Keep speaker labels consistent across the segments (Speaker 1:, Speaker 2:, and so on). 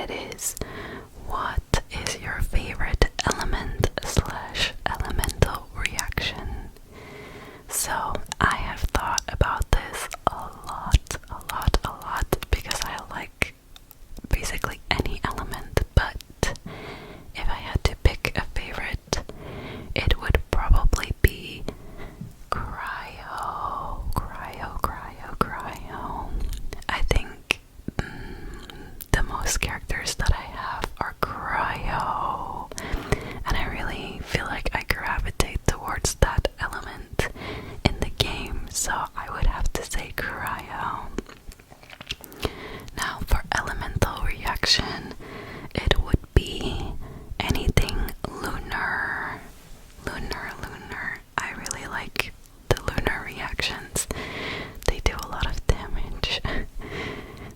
Speaker 1: it is, what is your favorite element slash elemental reaction? So I have thought about this a lot, because I like basically any element, but if I had to pick a favorite, it would probably be cryo. I think the most characters that I have are cryo, and I really feel like I gravitate towards that element in the game, so I would have to say cryo. Now for elemental reaction, it would be anything lunar. I really like the lunar reactions. They do a lot of damage.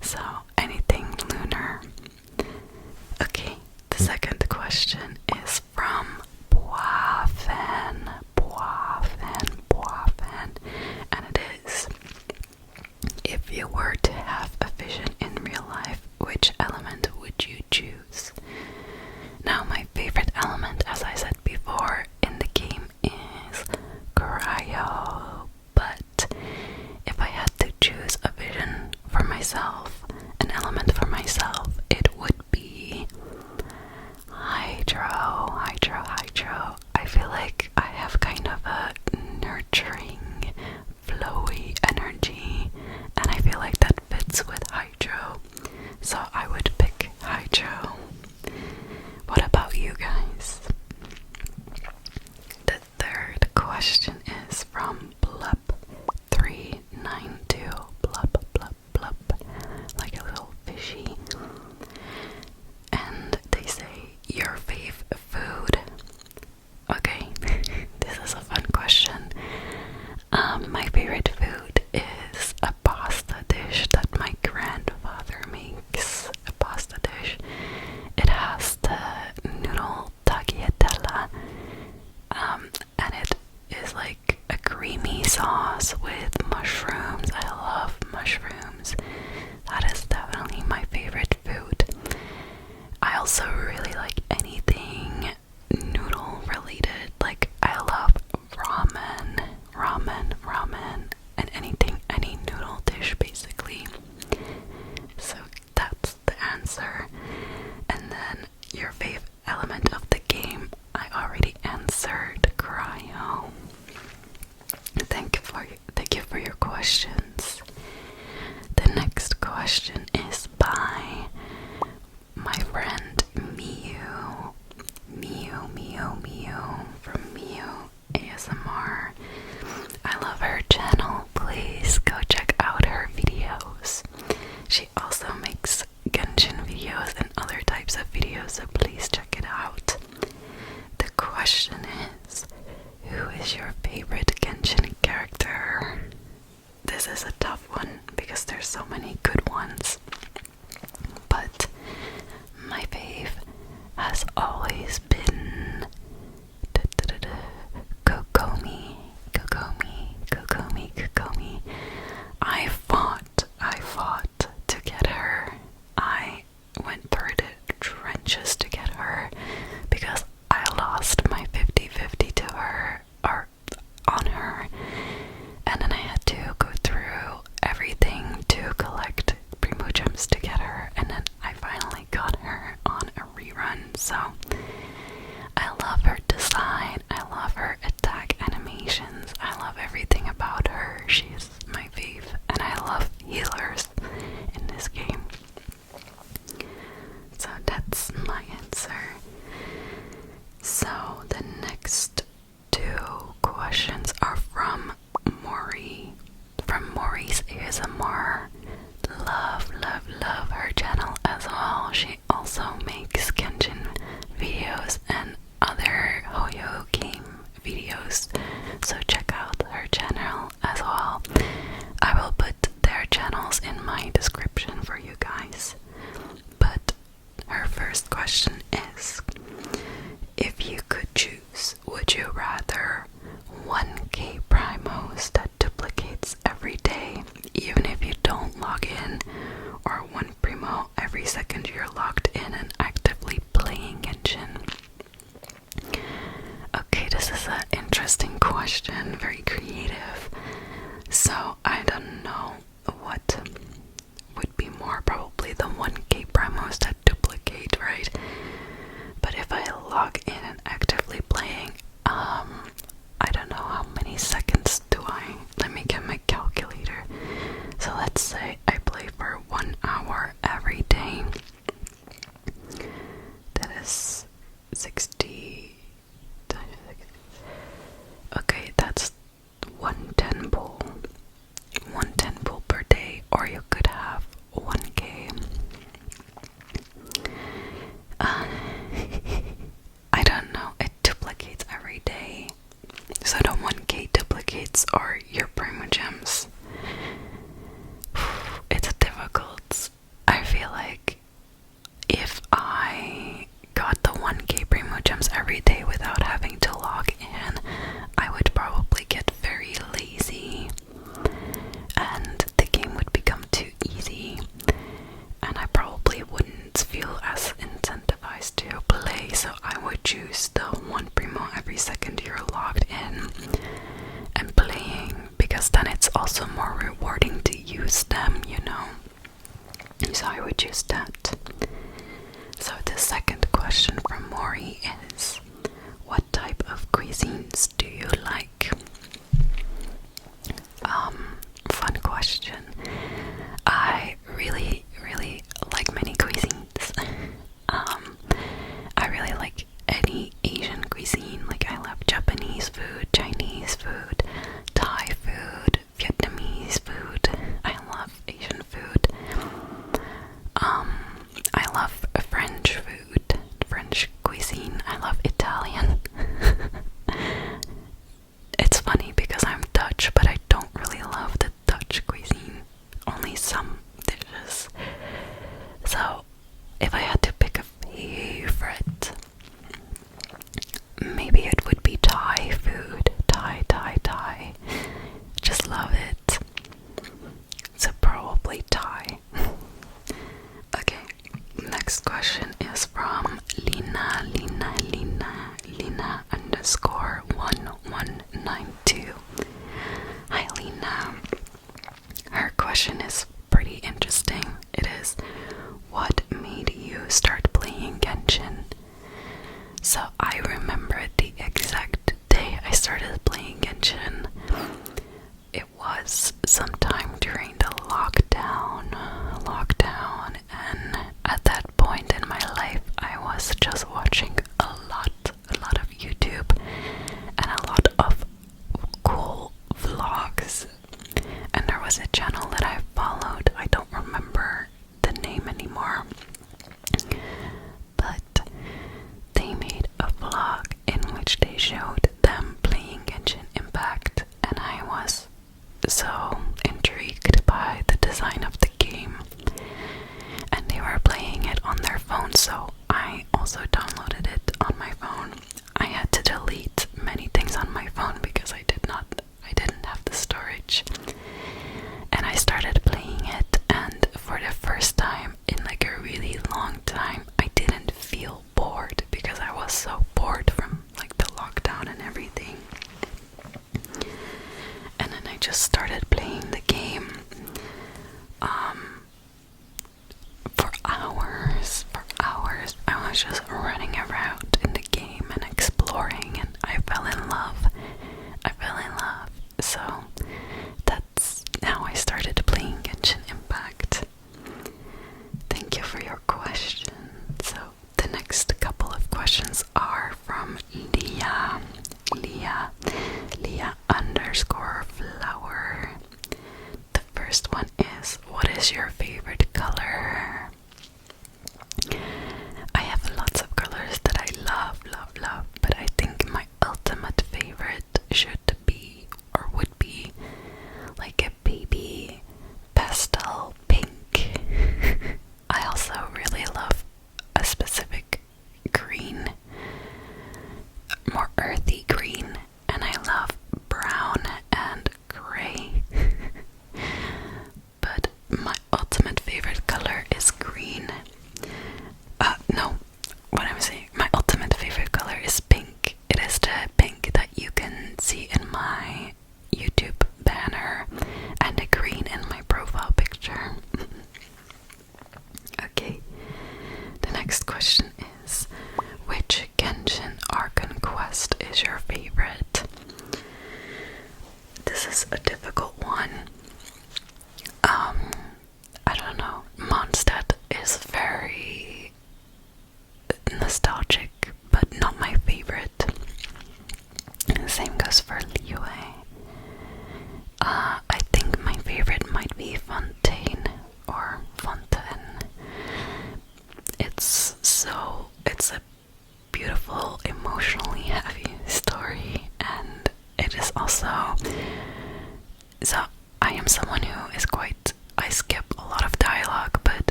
Speaker 1: So anything lunar. Okay, the second question is from Boafen, and it is, if you were to have a vision in real life, which element would you choose? Now, my favorite element, as I said before, in the game is cryo, but if I had to choose a vision for myself, an element for myself, it would be hydro. I feel like I have kind of a nurturing, flowy energy, and I feel like that fits with hydro, so I would pick hydro. What about you guys? The third question is from Blub392. Blub, like a little fishy. And they say, your fave food. Okay, this is a fun question. My favorite food is a pasta dish that my grandfather makes. A pasta dish. It has the noodle tagliatella, and it is like a creamy sauce with mushrooms. I love mushrooms. That is definitely my favorite food. I also really like anything noodle related. Like, I love ramen, and any noodle dish basically. So that's the answer. And then your fave element of the game, I already answered cryo. Thank you for your questions. The next question is by my friend Miu from Miu ASMR. I love her channel. Please go check out her videos. She also makes Genshin videos and other types of videos, so please check it out. The question is, who is your favorite Genshin character? This is a tough one because there's so many good ones, but my fave has always been Kokomi. I fought to get her. I went through the trenches to get her because I lost my 50-50 to her, or on her, and then I had to go through everything to collect Primo Gems to get her, and then I finally got her on a rerun. So I love her design, I love her attack animations, I love everything about her. She's my fave, and I love healers in this game. So that's my answer. So the next two questions are from Maurice ASMR. Love her channel as well. She also makes Genshin videos and other Hoyo game videos, so check out her channel as well. I will put their channels in my description for you guys. But her first question is, if you could choose, would you rather 1k primos that duplicates every day, even if you don't log in, or 1 primo every second you're logged in? 60. Okay, that's 1 10 pool. 1 10 pool per day, or you could have 1k. I don't know, it duplicates every day. So the 1k duplicates are your primo gems. It's difficult. I feel like if I got the 1k primo gems every day without having to log in, I would probably get very lazy and the game would become too easy, and I probably wouldn't feel as incentivized to play. So I would choose the 1 primo every second you're logged in and playing, because then it's also more rewarding to use them, you know. So I would choose that. So the second question from Mori is, what type of cuisines do you like? Fun question. I really like many cuisines. I really like any Asian cuisine. Like, I love Japanese food, Chinese food, Thai food, Vietnamese food. I love Asian food. I love French food, French cuisine. I love Italian. It's funny because I'm Dutch, but I don't really love the Dutch cuisine. Only some dishes. So, if I had to pick a favorite, maybe it would be Thai food. Thai. Just love it. So probably Thai. Okay, next question is from Lina underscore 1192. Hi Lina. Her question is pretty interesting. It is, what made you start playing Genshin? So I remember the exact day I started playing Genshin. It was sometime during the lockdown, and at that point in my life, I was just watching a lot of YouTube and a lot of cool vlogs. And there was a channel that I followed. I don't remember the name anymore, but they made a vlog in which they showed them playing Genshin Impact, and I was so intrigued by the design of the game, and they were playing it on their phone, so I also downloaded it on my phone. I had to delete many things on my phone because I didn't have the storage, and I started playing it, and for the first time in like a really long time, I didn't feel bored because I was so bored from like the lockdown and everything. And then I just started playing the game for hours. I was just running around in the game and exploring, and I fell in love. So that's how I started playing Genshin Impact. Thank you for your question. So the next couple of questions are from Leah underscore flower. The first one is, what is your favorite color? I have lots of colors that I love, but I think my ultimate favorite should be, or would be, like a baby pastel pink. I also really love a specific green, more earthy green, and I love brown and gray. But my ultimate favorite color is green. My ultimate favorite color is pink. It is the pink that you can see in my YouTube banner and the green in my profile picture. Okay, the next question is, which Genshin Archon quest is your favorite? This is a difficult one. I don't know. Mondstadt is very nostalgic, but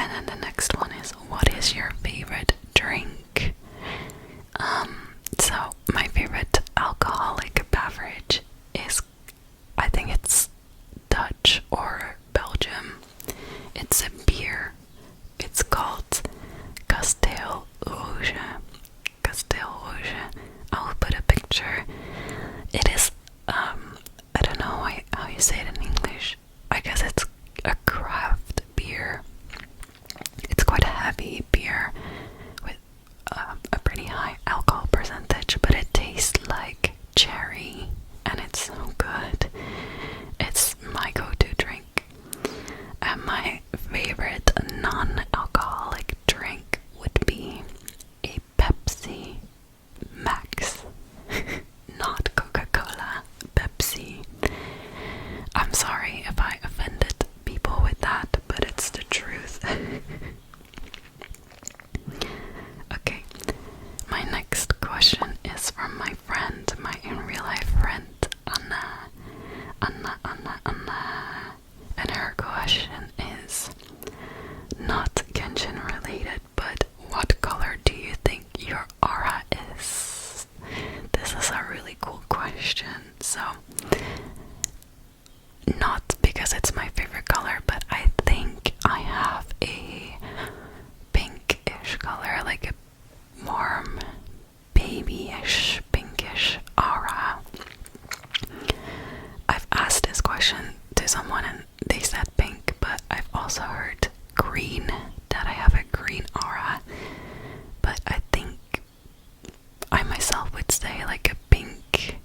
Speaker 1: And then the next one is, what is your favorite drink? So my favorite alcoholic beverage is, I think it's Dutch or Belgium. It's a beer. It's called Castel Rouge. Castel Rouge. I'll put a picture. It is, I don't know how you say it in English. I guess it's a craft beer. It's quite a heavy beer with a pretty high alcohol percentage, but it tastes like cherry and it's so good. It's my go-to drink. And my favorite non-alcoholic drink would be a Pepsi Max. Not Coca-Cola, Pepsi. I'm sorry if I offended people with that, but it's the truth. Okay, my next question is from my friend, my in real life friend, Anna. And her question is not Genshin related, but what color do you think your aura is? This is a really cool question. So, not because it's my favorite color, but I think I have a pinkish color, like a warm, babyish, pinkish aura. I've asked this question to someone and they said pink, but I've also heard green, that I have a green aura. But I think I myself would say like a pink,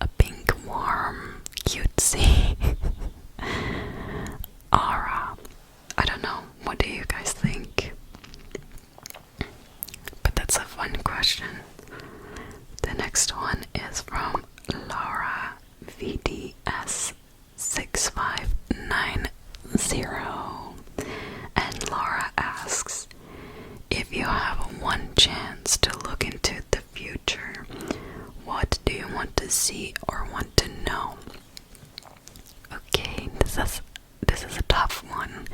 Speaker 1: a pink, warm, cutesy aura. I don't know, what do you guys think? But that's a fun question. The next one is from Laura VDS6590. And Laura asks, if you have one chance to look into the future, what do you want to see or want to know? Okay, this is a tough one.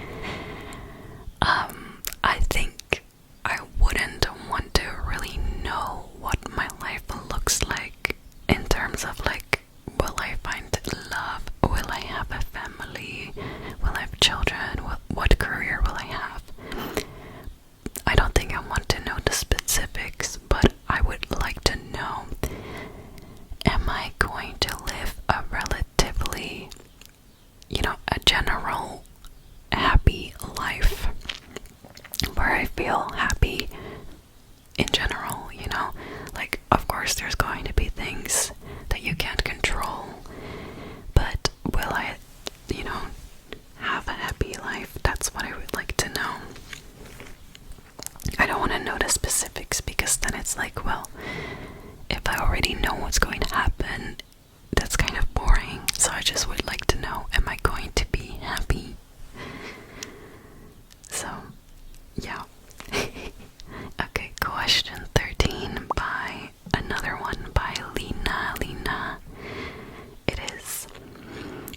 Speaker 1: I think I wouldn't want to really know what my life looks like in terms of like, will I find love? Will I have a family? Will I have children? What career will I have? I don't think I want to know the specifics, but I would like to know, am I going to live a relatively, a general happy life where I feel happy in general, like, of course there's going to be things that you can't control, but will I, have a happy life? That's what I would like to know. I don't want to know the specifics because then it's like, well, if I already know what's going to happen, that's kind of boring. So I just would like to know, am I going to be happy? So, yeah. Okay, question 13 by another one by Lena. It is,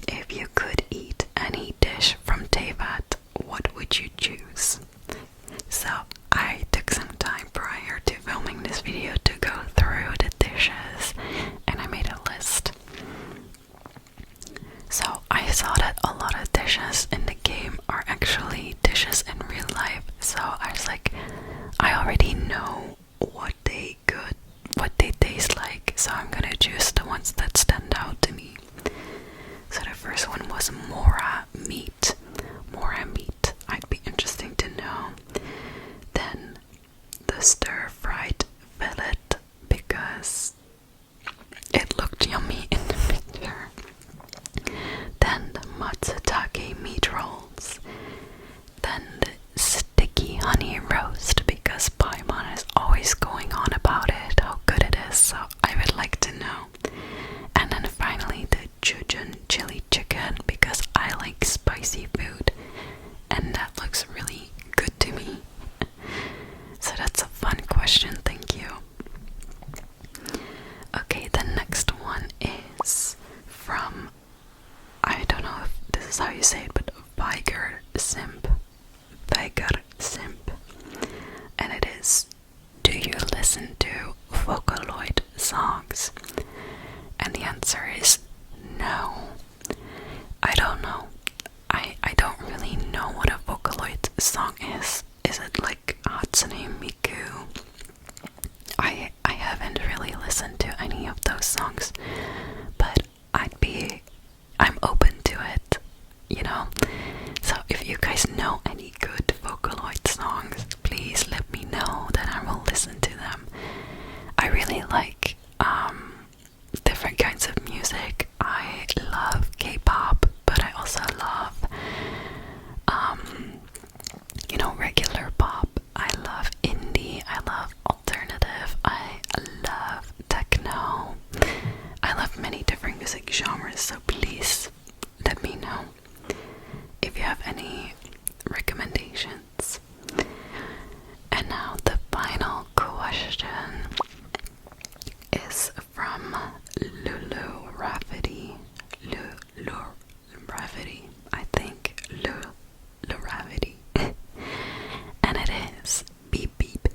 Speaker 1: if you could eat any dish from Teyvat, what would you choose? So I took some time prior to filming this video to go through the dishes, and I made a list. So I saw that a lot of dishes in the game are actually dishes in real life, so I was like, I already know what they taste like, so I'm gonna choose the ones that stand out to me. So the first one was Mora meat. I'd be interesting to know. Then the stir-fried fillet, because it looked yummy in the picture. Then the matsutake meat rolls. Then the sticky honey roast, because Paimon is always going on about it, how good it is, so I would like to know. And then finally the Jujun chili chicken, because I like spicy food, and that looks really good to me. So that's a fun song is. Is it like Hatsune Miku? I haven't really listened to any of those songs, but I'm open to it, you know? So if you guys know any good Vocaloid songs, please let me know, then I will listen to them. I really like different kinds of music. I love K-pop, but I also love regular pop. I love indie, I love alternative, I love techno. I love many different music genres, so please let me know if you have any recommendations. And now the final question is from Lulu Rafferty. Lulu Rafferty, I think. Lulu Rafferty. And it is, beep beep,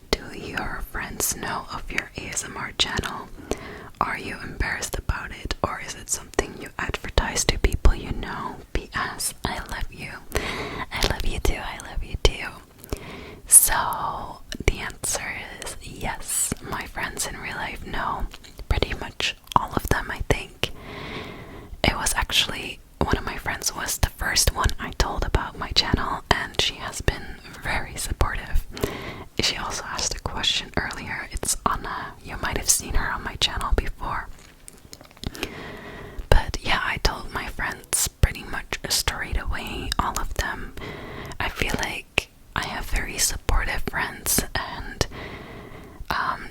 Speaker 1: do your friends know of your ASMR channel? Are you embarrassed about it, or is it something you advertise to people you know? P.S. I love you. I love you too. I love you too. So the answer is yes. My friends in real life know. Pretty much all of them, I think. It was actually one of my friends was the first one I told about my channel, and she has been very supportive. She also asked a question earlier. It's Anna. You might have seen her on my channel before. But yeah, I told my friends pretty much straight away, all of them. I feel like I have very supportive friends, and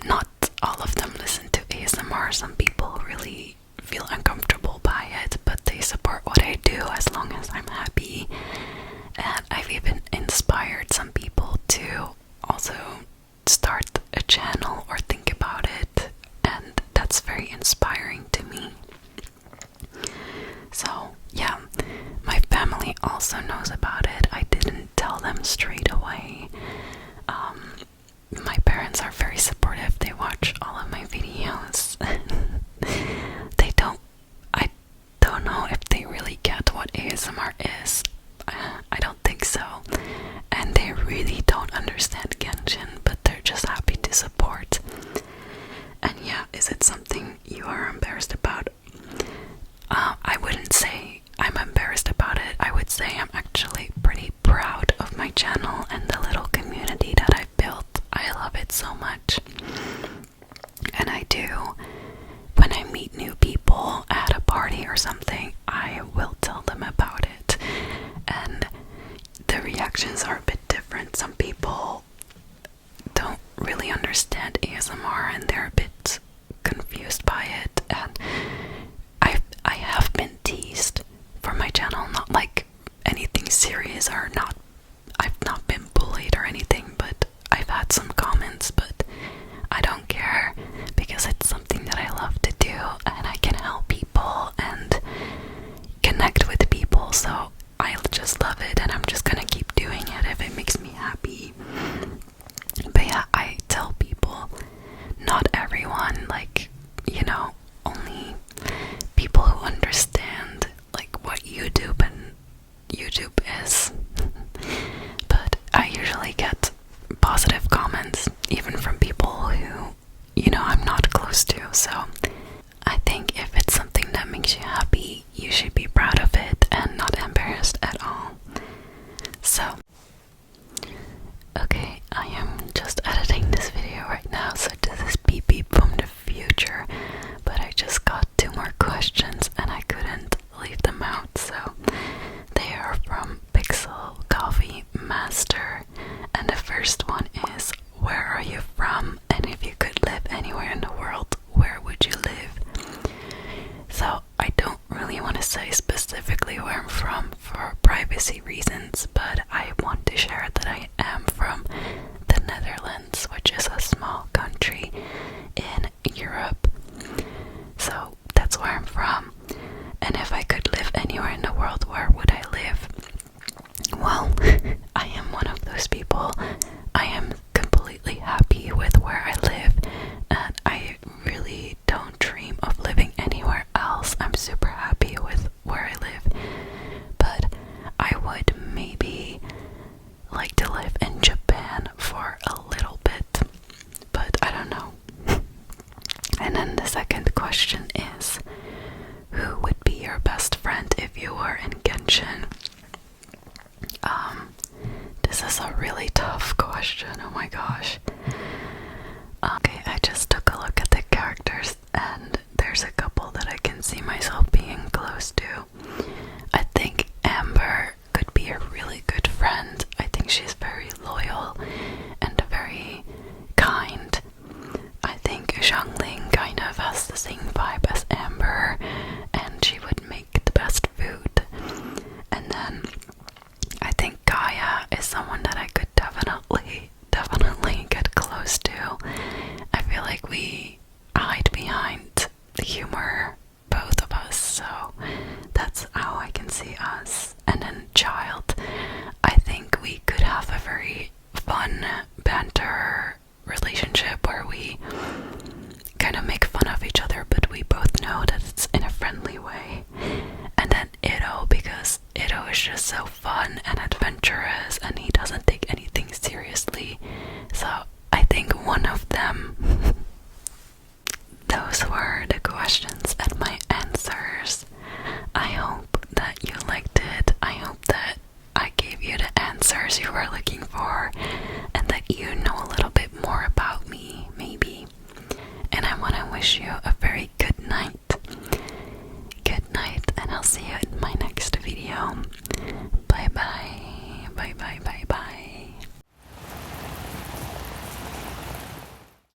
Speaker 1: not all of them listen to ASMR. Some people really feel uncomfortable by it, but they support what I do as long as I'm happy. And I've even inspired some people to also start a channel or think about it, and that's very inspiring to me. So yeah, my family also knows about it. I didn't tell them straight away. My parents are very supportive. They watch all of my videos. I don't know if they really get what ASMR is. I don't think so. And they really don't understand Genshin, but they're just happy to support. And yeah, is it something you are embarrassed about? I wouldn't say I'm embarrassed about it. I would say I'm actually pretty proud of my channel and the little community that I've built. I love it so much. And I do. When I meet new people at a party or something, I will tell them about it. And the reactions are a bit different. Some people don't really understand ASMR and they're a bit confused by it. And I have been teased for my channel, not like anything serious or not. I've not been bullied or anything, but I've had some comments, but I don't care because it's something that I love to do and I can help people and connect with people, so I just love it and I'm just gonna keep doing it if it makes me happy. But yeah, I tell people, not everyone, like, only people who understand like what YouTube is. But I usually get positive comments even from people who I'm not close to, so I think if it's something that makes you happy, you should be proud of it and not embarrassed at all. So okay, I am just editing this video right now, so this is beep beep from the future, but I just got 2 more questions and I couldn't leave them out, so they are from Pixel Coffee Master, and the first one is, where are you from, and if you could live anywhere in the world, where would you live? So I don't really want to say specifically where I'm from for privacy reasons, but I want to share that I am from the Netherlands, which is a small country in Europe. So that's where I'm from. And if I could live anywhere in the world, where would I live? Well, I am one of those people. I am completely happy with where I live, and I really don't dream of living anywhere else. I'm super happy with where I live, but I would maybe like to live in Japan for a little bit, but I don't know. And then the second question is, who would be your best friend if you were in Genshin? This is a really tough question, oh my gosh. Okay, I just took a look at the characters and there's a couple that I can see myself being close to. I think Amber could be a really good friend. I think she's very loyal and very kind. I think Xiangling kind of has the same vibe as Amber, and she would make the best food. And then I think Gaia is someone that I could definitely get close to. I feel like we hide behind the humor, both of us, so that's how I can see us. And then Child, I think we could have a very fun banter relationship where we kind of make fun of each other, but we both know that it's in a friendly way. And then Ito, because Ito is just so fun and adventurous and he doesn't take anything seriously. So I think one of them. Those were the questions and my answers. I hope that you liked it. I hope that I gave you the answers you were looking for and that you know a little bit more about me, maybe. And I want to wish you